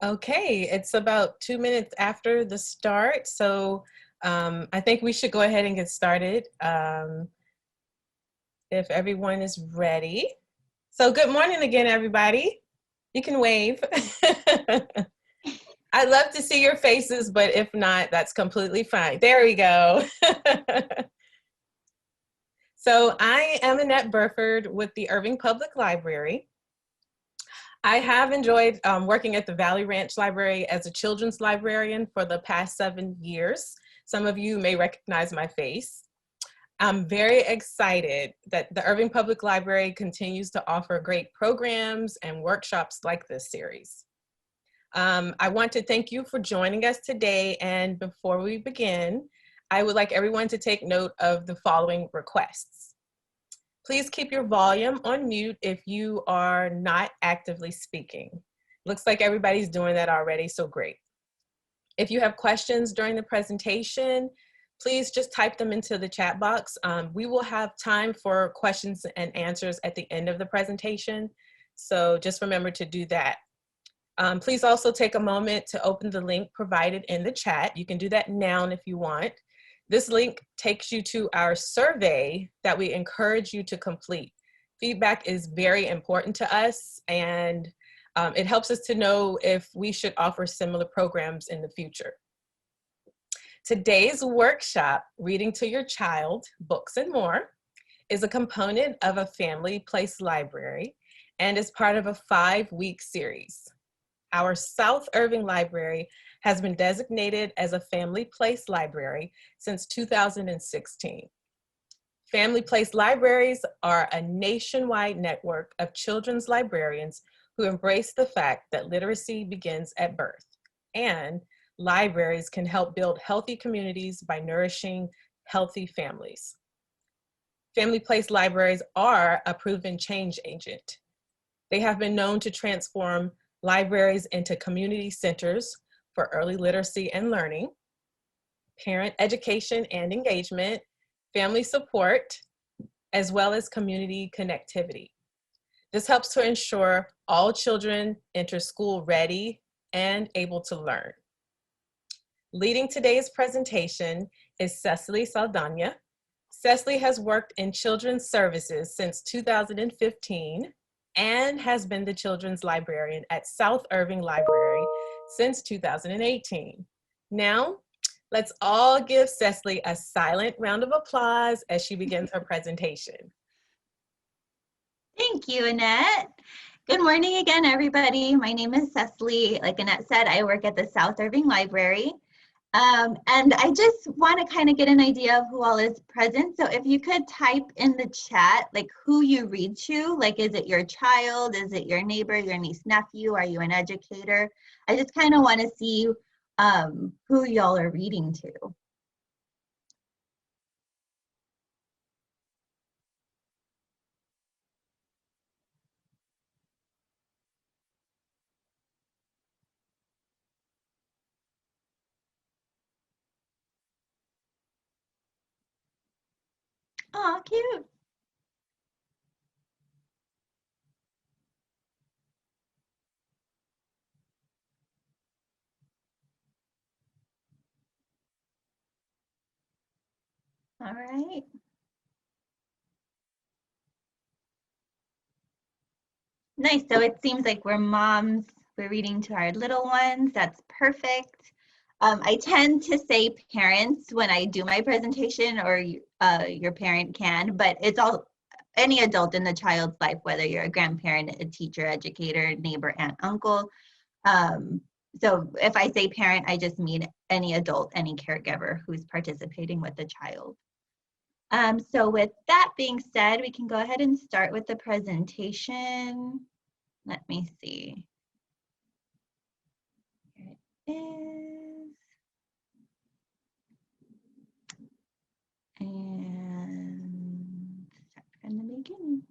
Okay, it's about 2 minutes after the start, so I think we should go ahead and get started if everyone is ready. So good morning again, everybody. You can wave. I'd love to see your faces, but if not, that's completely fine. There we go. So I am Annette Burford with the Irving Public Library. I have enjoyed working at the Valley Ranch Library as a children's librarian for the past 7 years. Some of you may recognize my face. I'm very excited that the Irving Public Library continues to offer great programs and workshops like this series. I want to thank you for joining us today, and before we begin, I would like everyone to take note of the following requests. Please keep your volume on mute if you are not actively speaking. Looks like everybody's doing that already, so great. If you have questions during the presentation, please just type them into the chat box. We will have time for questions and answers at the end of the presentation, so just remember to do that. Please also take a moment to open the link provided in the chat. You can do that now if you want. This link takes you to our survey that we encourage you to complete. Feedback is very important to us, and it helps us to know if we should offer similar programs in the future. Today's workshop, Reading to Your Child, Books and More, is a component of a family place library and is part of a 5-week series. Our South Irving Library has been designated as a family place library since 2016. Family place libraries are a nationwide network of children's librarians who embrace the fact that literacy begins at birth, and libraries can help build healthy communities by nourishing healthy families. Family place libraries are a proven change agent. They have been known to transform libraries into community centers for early literacy and learning, parent education and engagement, family support, as well as community connectivity. This helps to ensure all children enter school ready and able to learn. Leading today's presentation is Cecily Saldana. Cecily has worked in children's services since 2015 and has been the children's librarian at South Irving Library since 2018. Now, let's all give Cecily a silent round of applause as she begins her presentation. Thank you, Annette. Good morning again, everybody. My name is Cecily. Like Annette said, I work at the South Irving Library. And I just want to kind of get an idea of who all is present. So if you could type in the chat, like who you read to, like is it your child, is it your neighbor, your niece, nephew, are you an educator? I just kind of want to see who y'all are reading to. Oh, cute. All right. Nice. So it seems like we're moms. We're reading to our little ones. That's perfect. I tend to say parents when I do my presentation, or your parent can, but it's all any adult in the child's life, whether you're a grandparent, a teacher, educator, neighbor, aunt, uncle. So if I say parent, I just mean any adult, any caregiver who's participating with the child. So with that being said, we can go ahead and start with the presentation. Let me see. Here it is. And start from the beginning.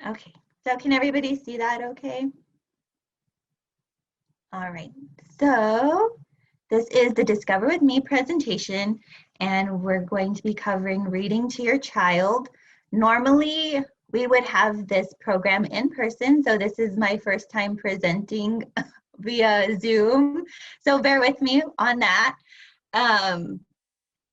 Okay, so can everybody see that okay? All right, so this is the Discover With Me presentation, and we're going to be covering reading to your child. Normally, we would have this program in person. So this is my first time presenting via Zoom. So bear with me on that.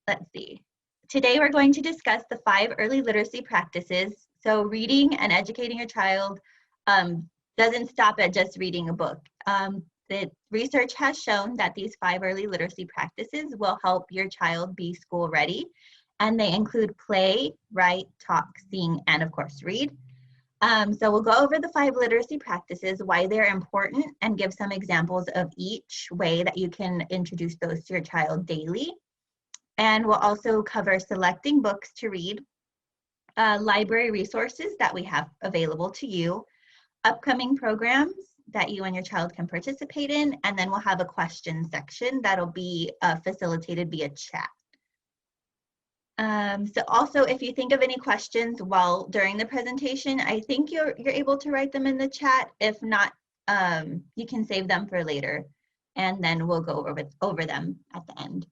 Let's see. Today we're going to discuss the 5 early literacy practices. So reading and educating your child doesn't stop at just reading a book. The research has shown that these 5 early literacy practices will help your child be school ready. And they include play, write, talk, sing, and of course read. So we'll go over the 5 literacy practices, why they're important, and give some examples of each way that you can introduce those to your child daily. And we'll also cover selecting books to read, library resources that we have available to you, upcoming programs that you and your child can participate in, and then we'll have a question section that'll be facilitated via chat. So also, if you think of any questions during the presentation, I think you're able to write them in the chat. If not, you can save them for later, and then we'll go over them at the end.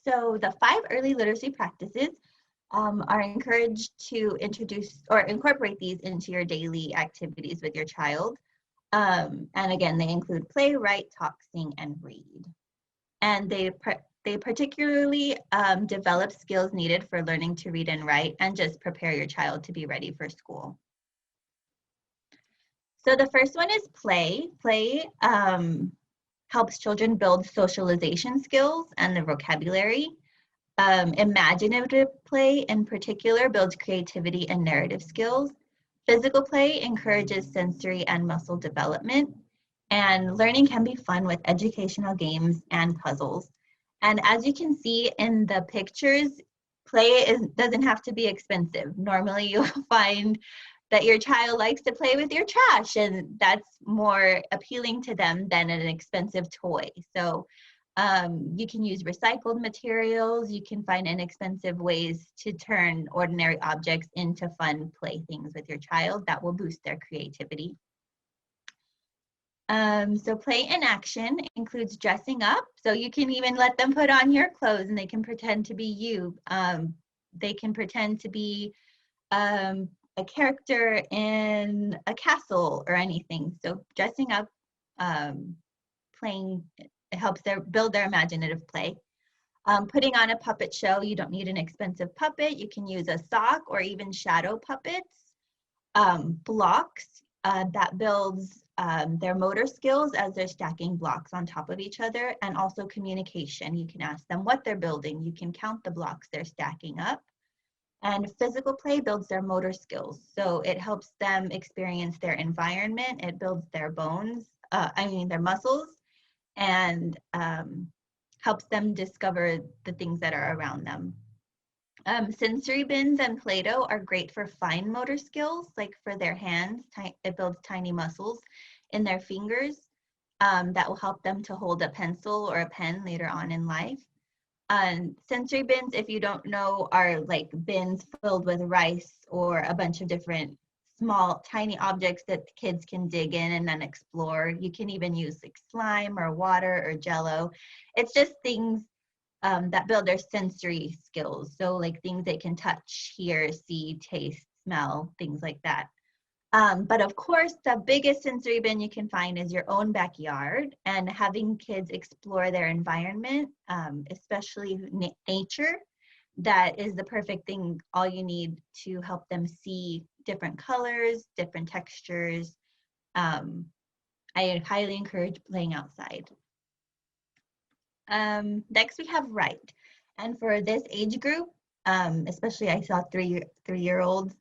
So the 5 early literacy practices are encouraged to introduce or incorporate these into your daily activities with your child. And again, they include play, write, talk, sing, and read. And they particularly develop skills needed for learning to read and write, and just prepare your child to be ready for school. So the first one is play. Play helps children build socialization skills and the vocabulary. Imaginative play in particular builds creativity and narrative skills. Physical play encourages sensory and muscle development. And learning can be fun with educational games and puzzles. And as you can see in the pictures, play doesn't have to be expensive. Normally you'll find that your child likes to play with your trash, and that's more appealing to them than an expensive toy. So you can use recycled materials. You can find inexpensive ways to turn ordinary objects into fun playthings with your child that will boost their creativity. So play in action includes dressing up. So you can even let them put on your clothes and they can pretend to be you. They can pretend to be a character in a castle or anything. So dressing up, playing, it helps build their imaginative play. Putting on a puppet show, you don't need an expensive puppet. You can use a sock or even shadow puppets. Blocks, that builds their motor skills as they're stacking blocks on top of each other, and also communication. You can ask them what they're building. You can count the blocks they're stacking up. And physical play builds their motor skills. So it helps them experience their environment. It builds their their muscles, and helps them discover the things that are around them. Sensory bins and Play-Doh are great for fine motor skills, like for their hands. It builds tiny muscles in their fingers that will help them to hold a pencil or a pen later on in life. Sensory bins, if you don't know, are like bins filled with rice or a bunch of different small, tiny objects that the kids can dig in and then explore. You can even use like slime or water or Jello. It's just things that build their sensory skills. So like things they can touch, hear, see, taste, smell, things like that. But of course, the biggest sensory bin you can find is your own backyard, and having kids explore their environment, especially nature. That is the perfect thing. All you need to help them see different colors, different textures. I highly encourage playing outside. Next we have write. And for this age group, especially I saw three-year-olds,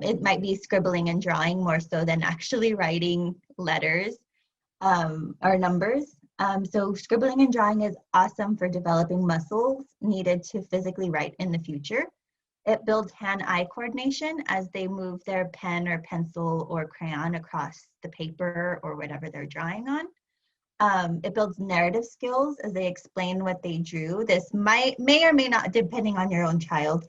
it might be scribbling and drawing more so than actually writing letters or numbers. So scribbling and drawing is awesome for developing muscles needed to physically write in the future. It builds hand-eye coordination as they move their pen or pencil or crayon across the paper or whatever they're drawing on. It builds narrative skills as they explain what they drew. This may or may not, depending on your own child.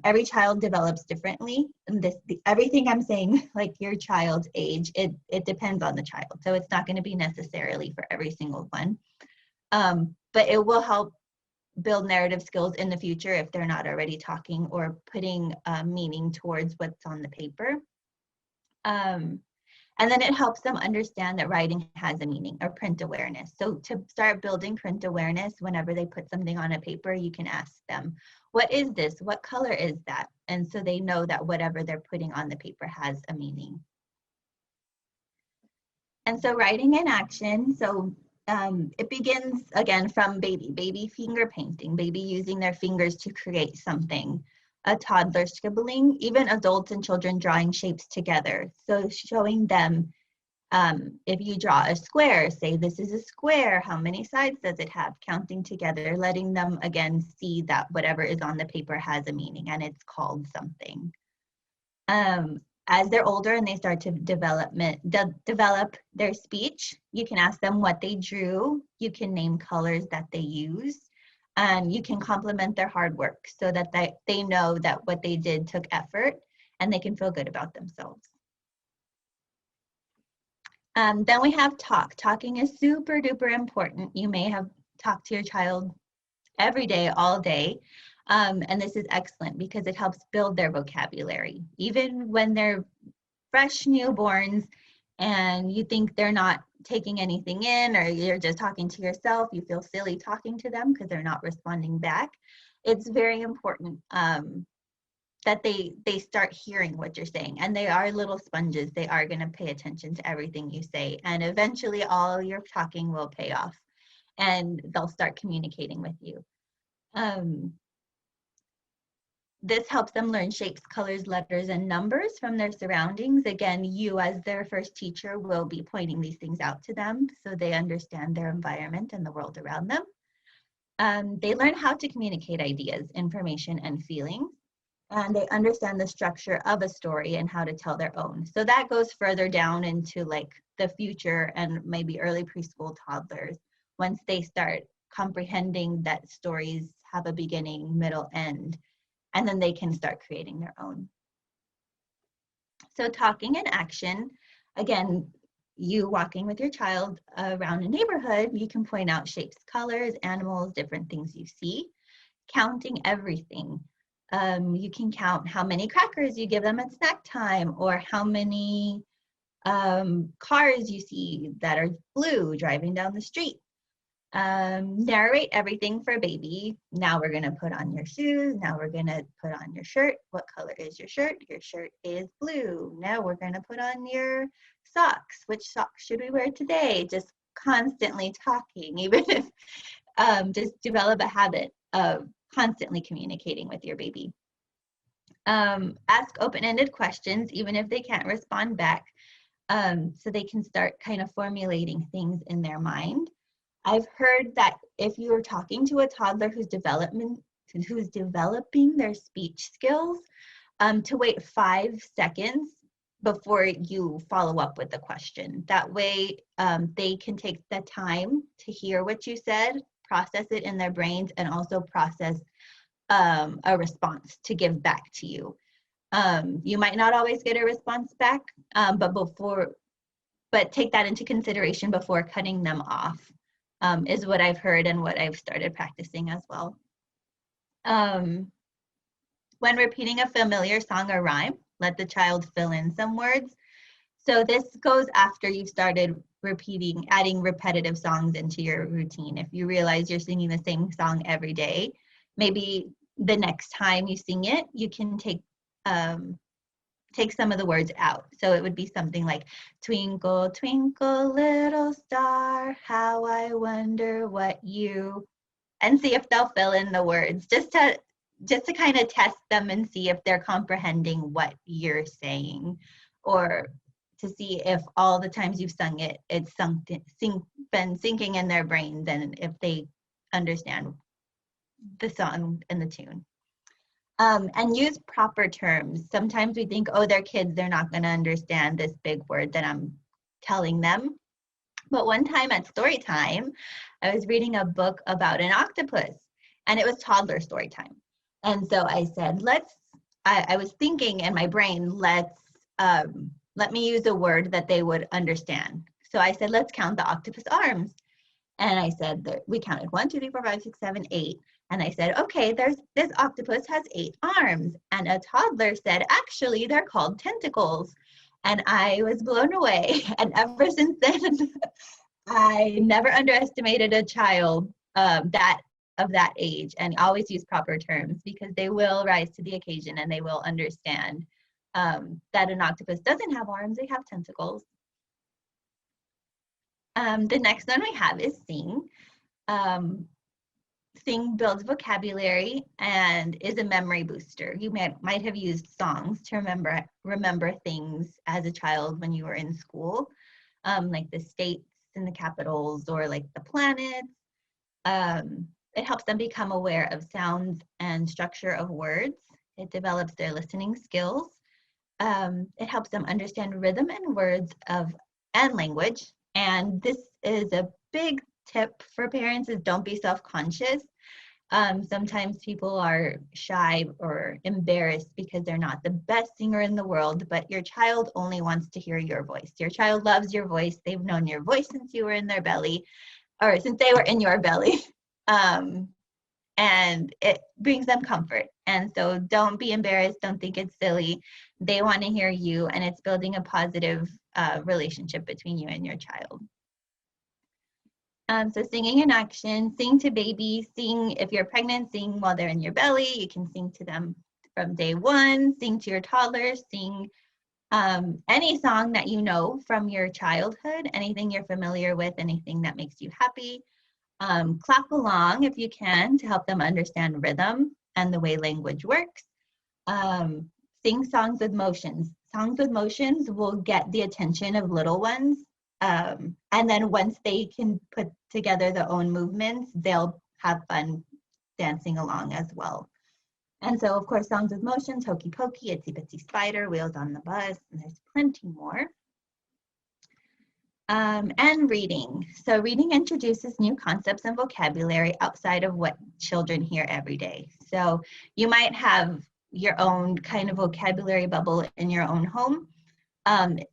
Every child develops differently. And everything I'm saying, like your child's age, it depends on the child. So it's not going to be necessarily for every single one. But it will help build narrative skills in the future if they're not already talking or putting meaning towards what's on the paper. And then it helps them understand that writing has a meaning, or print awareness. So to start building print awareness, whenever they put something on a paper, you can ask them, what is this? What color is that? And so they know that whatever they're putting on the paper has a meaning. And so writing in action, so it begins again from baby finger painting, baby using their fingers to create something, a toddler scribbling, even adults and children drawing shapes together. So showing them, if you draw a square, say this is a square, how many sides does it have, counting together, letting them again see that whatever is on the paper has a meaning and it's called something. As they're older and they start to develop their speech, you can ask them what they drew, you can name colors that they use, and you can compliment their hard work so that they know that what they did took effort and they can feel good about themselves. Then we have talk. Talking is super duper important. You may have talked to your child every day, all day. And this is excellent because it helps build their vocabulary. Even when they're fresh newborns and you think they're not taking anything in, or you're just talking to yourself, you feel silly talking to them because they're not responding back. It's very important that they start hearing what you're saying. And they are little sponges. They are going to pay attention to everything you say. And eventually all your talking will pay off and they'll start communicating with you. This helps them learn shapes, colors, letters, and numbers from their surroundings. Again, you as their first teacher will be pointing these things out to them so they understand their environment and the world around them. They learn how to communicate ideas, information, and feelings. And they understand the structure of a story and how to tell their own. So that goes further down into like the future and maybe early preschool toddlers. Once they start comprehending that stories have a beginning, middle, end, and then they can start creating their own. So talking in action, again, you walking with your child around a neighborhood, you can point out shapes, colors, animals, different things you see. Counting everything. You can count how many crackers you give them at snack time, or how many cars you see that are blue driving down the street. Narrate everything for baby. Now we're going to put on your shoes. Now we're going to put on your shirt. What color is your shirt? Your shirt is blue. Now we're going to put on your socks. Which socks should we wear today? Just constantly talking, even if just develop a habit of constantly communicating with your baby. Ask open-ended questions, even if they can't respond back, so they can start kind of formulating things in their mind. I've heard that if you're talking to a toddler who's developing their speech skills, to wait 5 seconds before you follow up with the question. That way they can take the time to hear what you said, process it in their brains, and also process a response to give back to you. You might not always get a response back, but take that into consideration before cutting them off, is what I've heard and what I've started practicing as well. When repeating a familiar song or rhyme, let the child fill in some words. So this goes after you've started adding repetitive songs into your routine. If you realize you're singing the same song every day, maybe the next time you sing it, you can take some of the words out. So it would be something like, twinkle, twinkle, little star, how I wonder what you, and see if they'll fill in the words, just to kind of test them and see if they're comprehending what you're saying, or to see if all the times you've sung it, it's been sinking in their brains, and if they understand the song and the tune. And use proper terms. Sometimes we think, oh, they're kids, they're not going to understand this big word that I'm telling them. But one time at story time, I was reading a book about an octopus, and it was toddler story time. And so I said, I was thinking in my brain, let me use a word that they would understand. So I said, let's count the octopus arms. And I said that we counted 1, 2, 3, 4, 5, 6, 7, 8. And I said, okay, this octopus has 8 arms. And a toddler said, actually, they're called tentacles. And I was blown away. And ever since then, I never underestimated a child of that age, and always use proper terms, because they will rise to the occasion and they will understand that an octopus doesn't have arms, they have tentacles. The next one we have is sing. Sing builds vocabulary and is a memory booster. You might have used songs to remember things as a child when you were in school, like the states and the capitals, or like the planets. It helps them become aware of sounds and structure of words. It develops their listening skills. It helps them understand rhythm and words and language. And this is a big tip for parents, is don't be self-conscious. Sometimes people are shy or embarrassed because they're not the best singer in the world, but your child only wants to hear your voice. Your child loves your voice. They've known your voice since you were in their belly, or since they were in your belly. And it brings them comfort. And so don't be embarrassed. Don't think it's silly. They want to hear you, and it's building a positive relationship between you and your child. So singing in action, sing to babies, sing if you're pregnant, sing while they're in your belly. You can sing to them from day one, sing to your toddlers, sing any song that you know from your childhood, anything you're familiar with, anything that makes you happy. Clap along if you can to help them understand rhythm and the way language works. Sing songs with motions. Songs with motions will get the attention of little ones. And then once they can put together their own movements, they'll have fun dancing along as well. And so, of course, songs with motions, Hokey Pokey, Itsy Bitsy Spider, Wheels on the Bus, and there's plenty more. And reading. So reading introduces new concepts and vocabulary outside of what children hear every day. So you might have your own kind of vocabulary bubble in your own home.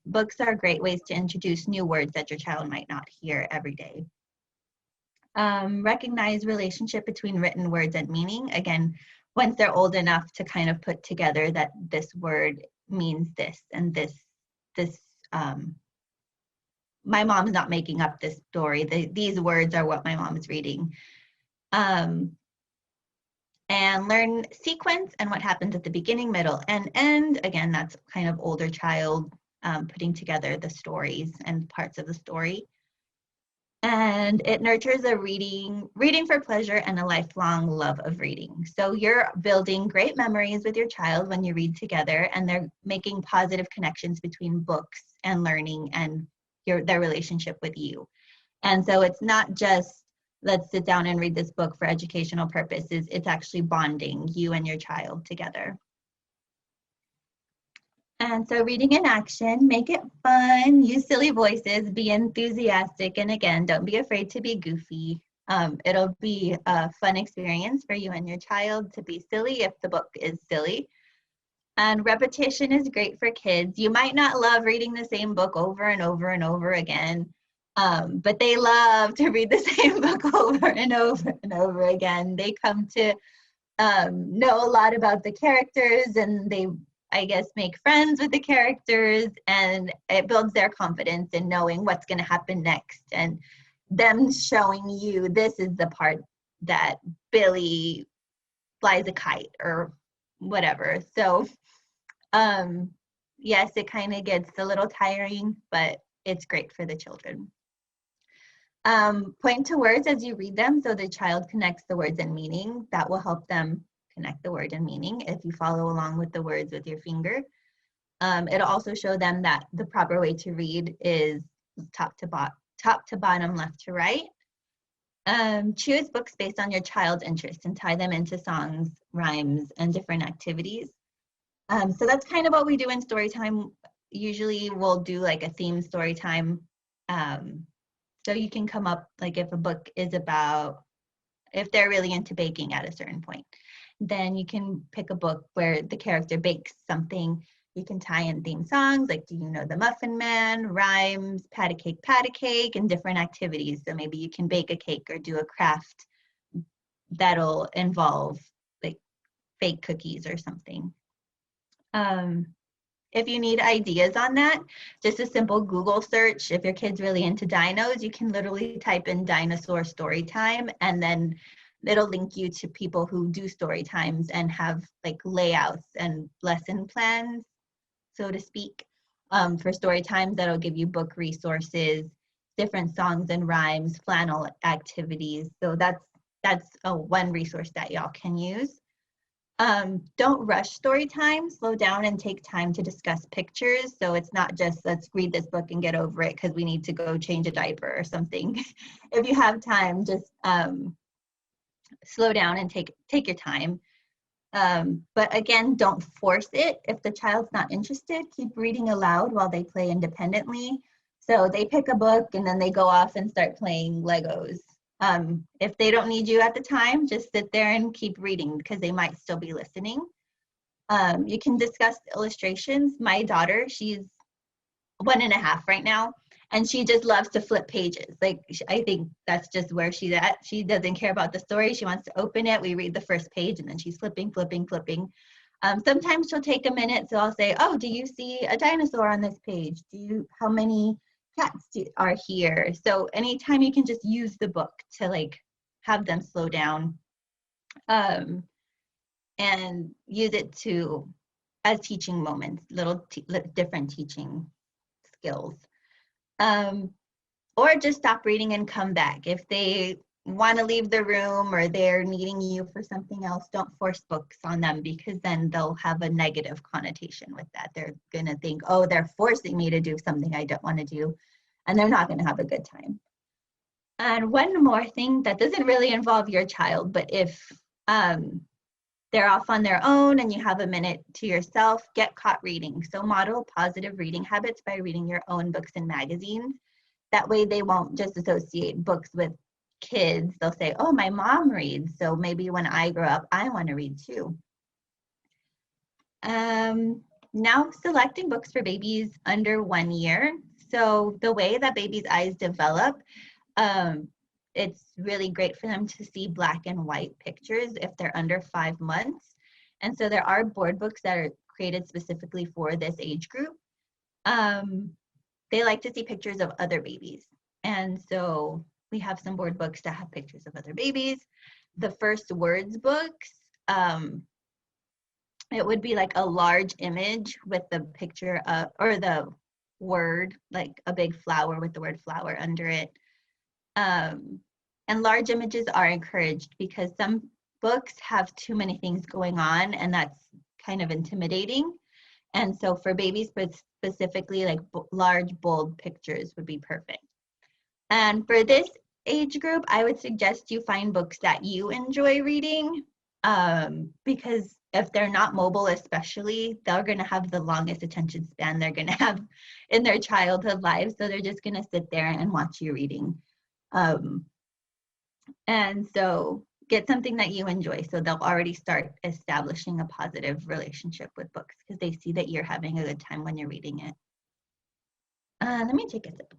Books are great ways to introduce new words that your child might not hear every day. Recognize relationship between written words and meaning. Again, once they're old enough to kind of put together that this word means this and this, my mom's not making up this story. These words are what my mom's reading. And learn sequence and what happens at the beginning, middle, and end. Again, that's kind of older child putting together the stories and parts of the story. And it nurtures a reading for pleasure and a lifelong love of reading. So you're building great memories with your child when you read together, and they're making positive connections between books and learning and their relationship with you. And so it's not just, let's sit down and read this book for educational purposes. It's actually bonding you and your child together. And so reading in action, make it fun, use silly voices, be enthusiastic, and again, don't be afraid to be goofy. It'll be a fun experience for you and your child to be silly if the book is silly. And repetition is great for kids. You might not love reading the same book over and over and over again, but they love to read the same book over and over and over again. They come to know a lot about the characters, and they, I guess, make friends with the characters, and it builds their confidence in knowing what's going to happen next, and them showing you this is the part that Billy flies a kite or whatever. So yes, it kind of gets a little tiring, but it's great for the children. Point to words as you read them so the child connects the words and meaning. That will help them connect the word and meaning if you follow along with the words with your finger. It'll also show them that the proper way to read is top to bottom, left to right. Choose books based on your child's interests and tie them into songs, rhymes, and different activities. So that's kind of what we do in story time. Usually we'll do like a theme story time. So you can come up, like if a book is about, if they're really into baking at a certain point, then you can pick a book where the character bakes something. You can tie in theme songs, like Do You Know the Muffin Man, rhymes, pat a cake, and different activities. So maybe you can bake a cake or do a craft that'll involve like fake cookies or something. If you need ideas on that, just a simple Google search. If your kid's really into dinos, you can literally type in dinosaur story time, and then it'll link you to people who do story times and have like layouts and lesson plans, so to speak, for story times. That'll give you book resources, different songs and rhymes, flannel activities. So that's one resource that y'all can use. Don't rush story time. Slow down and take time to discuss pictures. So it's not just let's read this book and get over it because we need to go change a diaper or something. If you have time, just slow down and take your time. But again, don't force it. If the child's not interested, keep reading aloud while they play independently. So they pick a book and then they go off and start playing Legos. If they don't need you at the time, just sit there and keep reading because they might still be listening. You can discuss illustrations. My daughter, she's 1.5 right now, and she just loves to flip pages. Like, I think that's just where she's at. She doesn't care about the story. She wants to open it. We read the first page, and then she's flipping. Sometimes she'll take a minute, so I'll say, oh, do you see a dinosaur on this page? How many cats are here? So anytime you can just use the book to like have them slow down, and use it as teaching moments, little different teaching skills. Or just stop reading and come back. If they want to leave the room or they're needing you for something else, don't force books on them, because then they'll have a negative connotation with that. They're going to think, oh, they're forcing me to do something I don't want to do, and they're not going to have a good time. And one more thing that doesn't really involve your child, but if they're off on their own and you have a minute to yourself, get caught reading. So model positive reading habits by reading your own books and magazines. That way they won't just associate books with kids. They'll say, oh, my mom reads, so maybe when I grow up, I want to read too. Now selecting books for babies under 1 year. So the way that babies' eyes develop, it's really great for them to see black and white pictures if they're under 5 months. And so there are board books that are created specifically for this age group. They like to see pictures of other babies. And so we have some board books that have pictures of other babies. The first words books, it would be like a large image with the picture of, or the word, like a big flower with the word flower under it. And large images are encouraged because some books have too many things going on, and that's kind of intimidating. And so for babies, but specifically like large, bold pictures would be perfect. And for this age group, I would suggest you find books that you enjoy reading, because if they're not mobile especially, they're going to have the longest attention span they're going to have in their childhood lives. So they're just going to sit there and watch you reading. And so get something that you enjoy. So they'll already start establishing a positive relationship with books because they see that you're having a good time when you're reading it. Let me take a sip.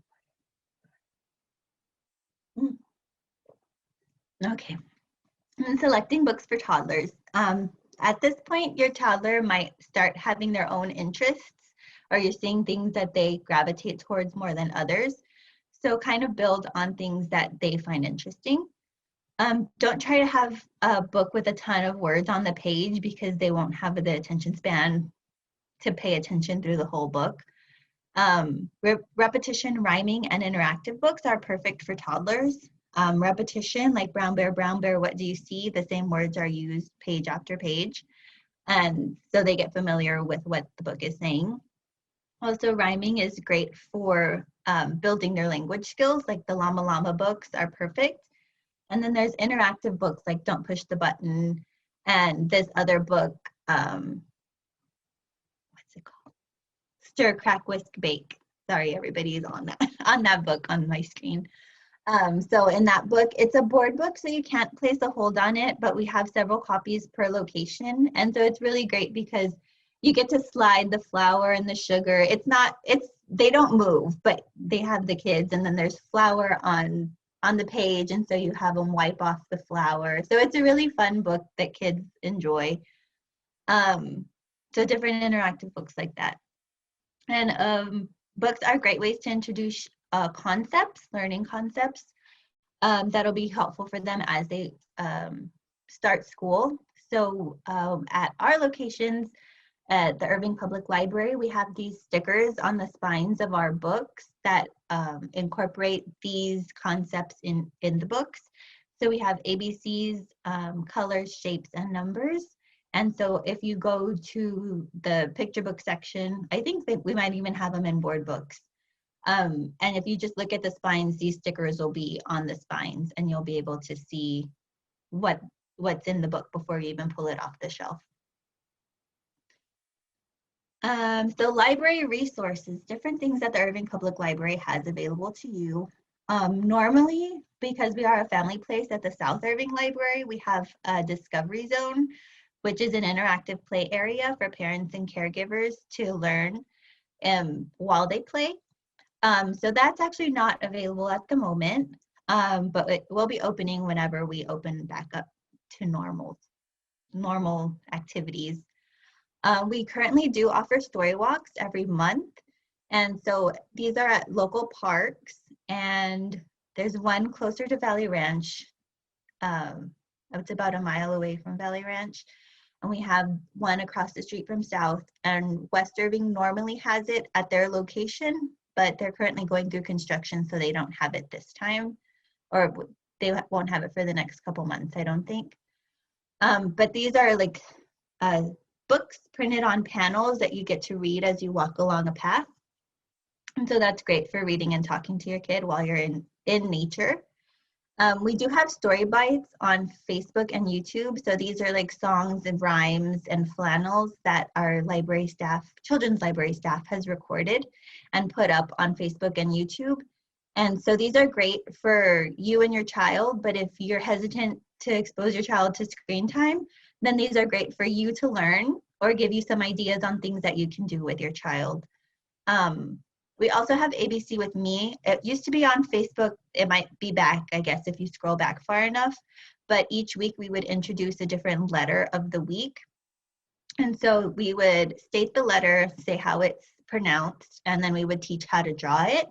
Okay. And selecting books for toddlers. At this point, your toddler might start having their own interests, or you're seeing things that they gravitate towards more than others. So kind of build on things that they find interesting. Don't try to have a book with a ton of words on the page because they won't have the attention span to pay attention through the whole book. Repetition, rhyming, and interactive books are perfect for toddlers. Repetition, like brown bear, what do you see? The same words are used page after page. And so they get familiar with what the book is saying. Also, rhyming is great for building their language skills, like the Llama Llama books are perfect. And then there's interactive books like Don't Push the Button, and this other book, what's it called? Stir, Crack, Whisk, Bake. Sorry, everybody is on that book on my screen. So in that book, it's a board book, so you can't place a hold on it, but we have several copies per location. And so it's really great because you get to slide the flour and the sugar. They don't move, but they have the kids, and then there's flour on on the page, and so you have them wipe off the flour. So it's a really fun book that kids enjoy. So different interactive books like that. And books are great ways to introduce concepts, learning concepts, that'll be helpful for them as they start school. So at our locations, at the Irving Public Library, we have these stickers on the spines of our books that incorporate these concepts in the books. So we have ABCs, colors, shapes, and numbers. And so if you go to the picture book section, I think that we might even have them in board books. And if you just look at the spines, these stickers will be on the spines, and you'll be able to see what's in the book before you even pull it off the shelf. So library resources, different things that the Irving Public Library has available to you. Normally, because we are a family place at the South Irving Library, we have a Discovery Zone, which is an interactive play area for parents and caregivers to learn while they play. So that's actually not available at the moment, but it will be opening whenever we open back up to normal activities. We currently do offer story walks every month. And so these are at local parks, and there's one closer to Valley Ranch. It's about a mile away from Valley Ranch. And we have one across the street from South, and West Irving normally has it at their location, but they're currently going through construction, so they don't have it this time, or they won't have it for the next couple months, I don't think. But these are like books printed on panels that you get to read as you walk along a path. And so that's great for reading and talking to your kid while you're in nature. We do have story bites on Facebook and YouTube. So these are like songs and rhymes and flannels that our library staff, children's library staff, has recorded and put up on Facebook and YouTube. And so these are great for you and your child, but if you're hesitant to expose your child to screen time, then these are great for you to learn or give you some ideas on things that you can do with your child. We also have ABC with Me. It used to be on Facebook. It might be back, I guess, if you scroll back far enough. But each week we would introduce a different letter of the week. And so we would state the letter, say how it's pronounced, and then we would teach how to draw it.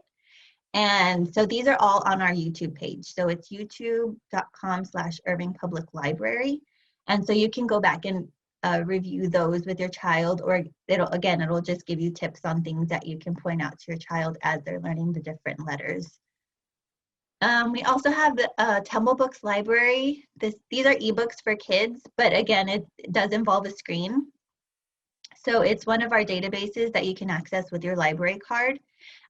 And so these are all on our YouTube page. So it's youtube.com/Irving Public Library. And so you can go back and review those with your child, or it'll just give you tips on things that you can point out to your child as they're learning the different letters. We also have the Tumble Books Library. These are ebooks for kids, but again, it does involve a screen. So it's one of our databases that you can access with your library card.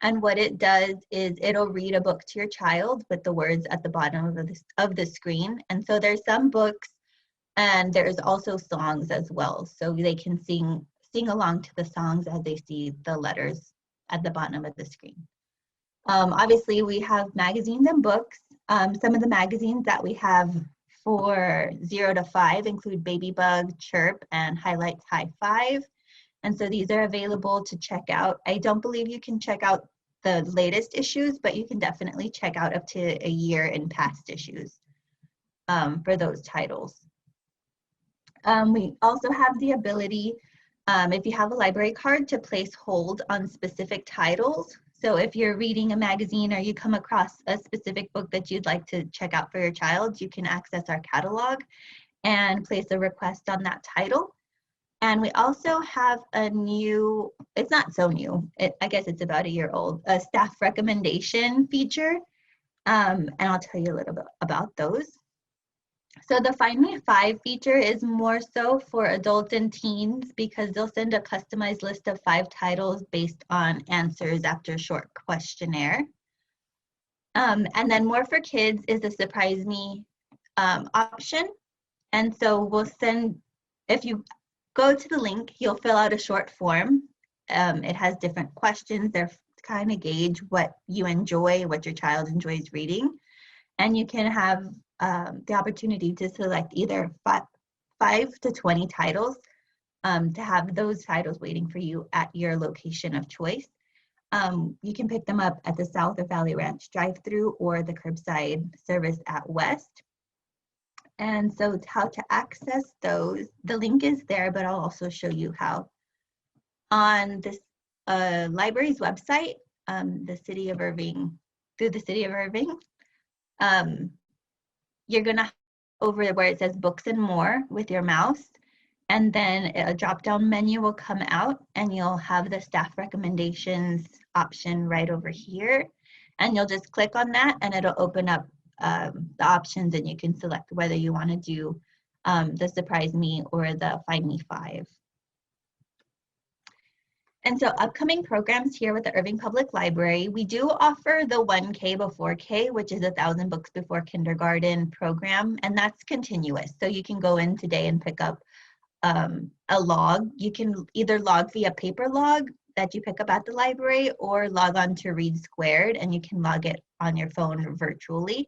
And what it does is it'll read a book to your child with the words at the bottom of the screen. And so there's some books, and there's also songs as well. So they can sing along to the songs as they see the letters at the bottom of the screen. Obviously, we have magazines and books. Some of the magazines that we have for 0 to 5 include Baby Bug, Chirp, and Highlights High Five. And so these are available to check out. I don't believe you can check out the latest issues, but you can definitely check out up to a year in past issues for those titles. We also have the ability, if you have a library card, to place hold on specific titles. So if you're reading a magazine or you come across a specific book that you'd like to check out for your child, you can access our catalog and place a request on that title. And we also have a new, it's not so new, I guess it's about a year old, a staff recommendation feature. And I'll tell you a little bit about those. So the Find Me 5 feature is more so for adults and teens because they'll send a customized list of 5 titles based on answers after a short questionnaire. And then more for kids is the Surprise Me option. And so we'll send, if you go to the link, you'll fill out a short form. It has different questions. They're kind of gauge what you enjoy, what your child enjoys reading. And you can have the opportunity to select either 5 to 20 titles to have those titles waiting for you at your location of choice. You can pick them up at the South or Valley Ranch drive-through or the curbside service at West. And so how to access those, the link is there, but I'll also show you how. On this library's website, the City of Irving, through the City of Irving, you're gonna over where it says books and more with your mouse, and then a drop-down menu will come out and you'll have the staff recommendations option right over here. And you'll just click on that and it'll open up the options, and you can select whether you want to do the Surprise Me or the Find Me 5. And so upcoming programs here with the Irving Public Library, we do offer the 1K before K, which is 1,000 books before kindergarten program, and that's continuous. So you can go in today and pick up a log. You can either log via paper log that you pick up at the library, or log on to Read Squared, and you can log it on your phone virtually.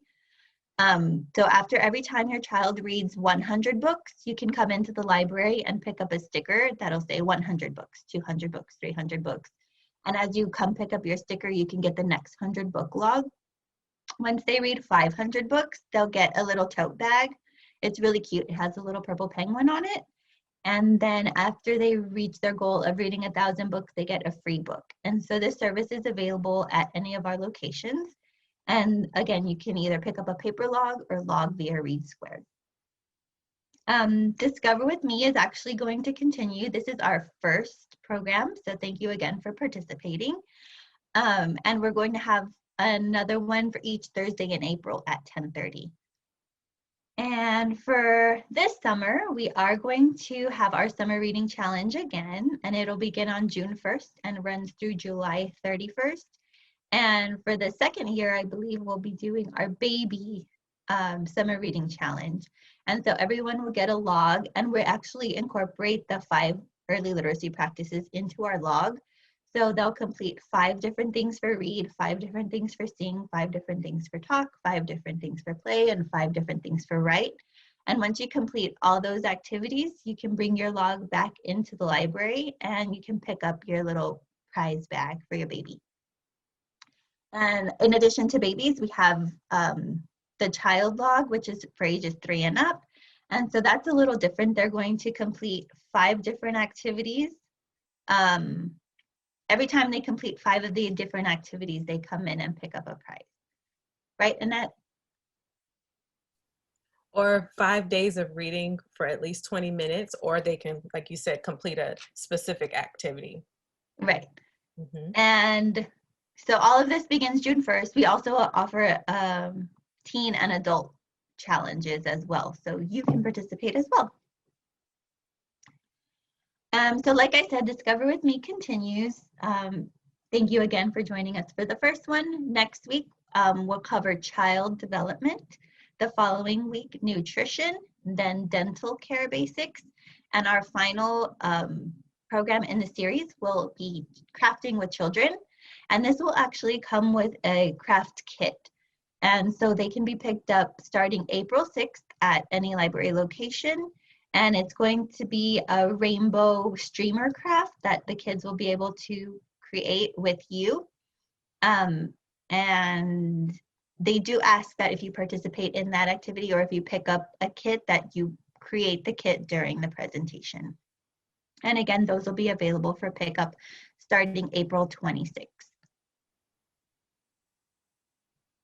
So after every time your child reads 100 books, you can come into the library and pick up a sticker that'll say 100 books, 200 books, 300 books. And as you come pick up your sticker, you can get the next 100 book log. Once they read 500 books, they'll get a little tote bag. It's really cute. It has a little purple penguin on it. And then after they reach their goal of reading 1,000 books, they get a free book. And so this service is available at any of our locations. And again, you can either pick up a paper log or log via Read Squared. Discover with Me is actually going to continue. This is our first program, so thank you again for participating. And we're going to have another one for each Thursday in April at 10:30. And for this summer, we are going to have our summer reading challenge again, and it'll begin on June 1st and runs through July 31st. And for the second year, I believe we'll be doing our baby summer reading challenge. And so everyone will get a log, and we actually incorporate the 5 early literacy practices into our log. So they'll complete 5 different things for read, 5 different things for sing, 5 different things for talk, 5 different things for play, and 5 different things for write. And once you complete all those activities, you can bring your log back into the library and you can pick up your little prize bag for your baby. And in addition to babies, we have the child log, which is for ages 3 and up. And so that's a little different. They're going to complete 5 different activities. Every time they complete 5 of the different activities, they come in and pick up a prize. Right, Annette? Or 5 days of reading for at least 20 minutes, or they can, like you said, complete a specific activity. Right. And so all of this begins June 1st. We also offer teen and adult challenges as well, so you can participate as well. So like I said, Discover With Me continues. Thank you again for joining us for the first one. Next week, we'll cover child development. The following week, nutrition, then dental care basics. And our final program in the series will be crafting with children. And this will actually come with a craft kit. And so they can be picked up starting April 6th at any library location. And it's going to be a rainbow streamer craft that the kids will be able to create with you. And they do ask that if you participate in that activity or if you pick up a kit, that you create the kit during the presentation. And again, those will be available for pickup starting April 26th.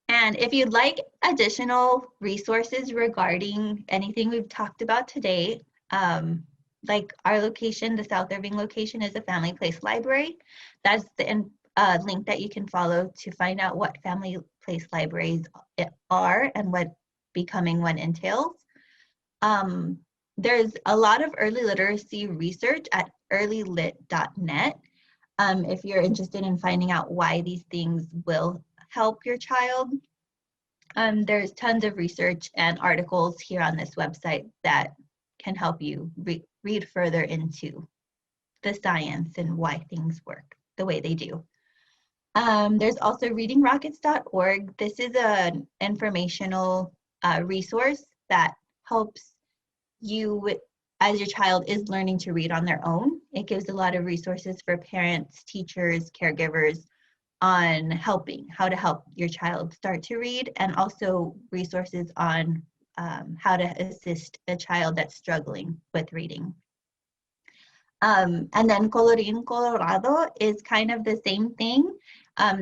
And if you'd like additional resources regarding anything we've talked about today, like our location, the South Irving location, is a Family Place Library. That's the link that you can follow to find out what Family Place libraries are and what becoming one entails. There's a lot of early literacy research at earlylit.net. If you're interested in finding out why these things will help your child. There's tons of research and articles here on this website that can help you read further into the science and why things work the way they do. There's also readingrockets.org. This is an informational resource that helps you as your child is learning to read on their own. It gives a lot of resources for parents, teachers, caregivers on helping, how to help your child start to read, and also resources on how to assist a child that's struggling with reading. And then Colorín Colorado is kind of the same thing.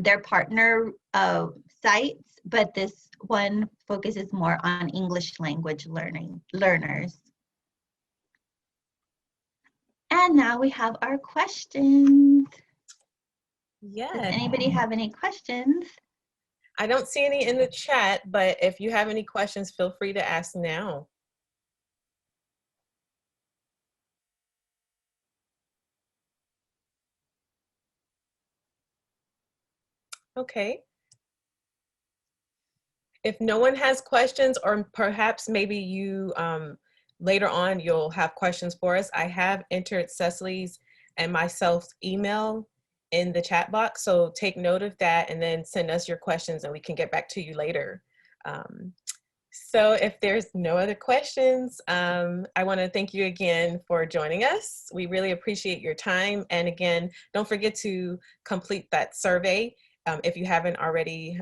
They're partner sites, but this one focuses more on English language learners. And now we have our questions. Yeah. Does anybody have any questions? I don't see any in the chat, but if you have any questions, feel free to ask now. Okay. If no one has questions, or perhaps maybe you later on you'll have questions for us, I have entered Cecily's and myself's email in the chat box, so take note of that and then send us your questions and we can get back to you later. So if there's no other questions, I want to thank you again for joining us. We really appreciate your time, and again, don't forget to complete that survey. If you haven't already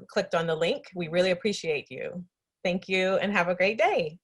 clicked on the link, we really appreciate you. Thank you and have a great day.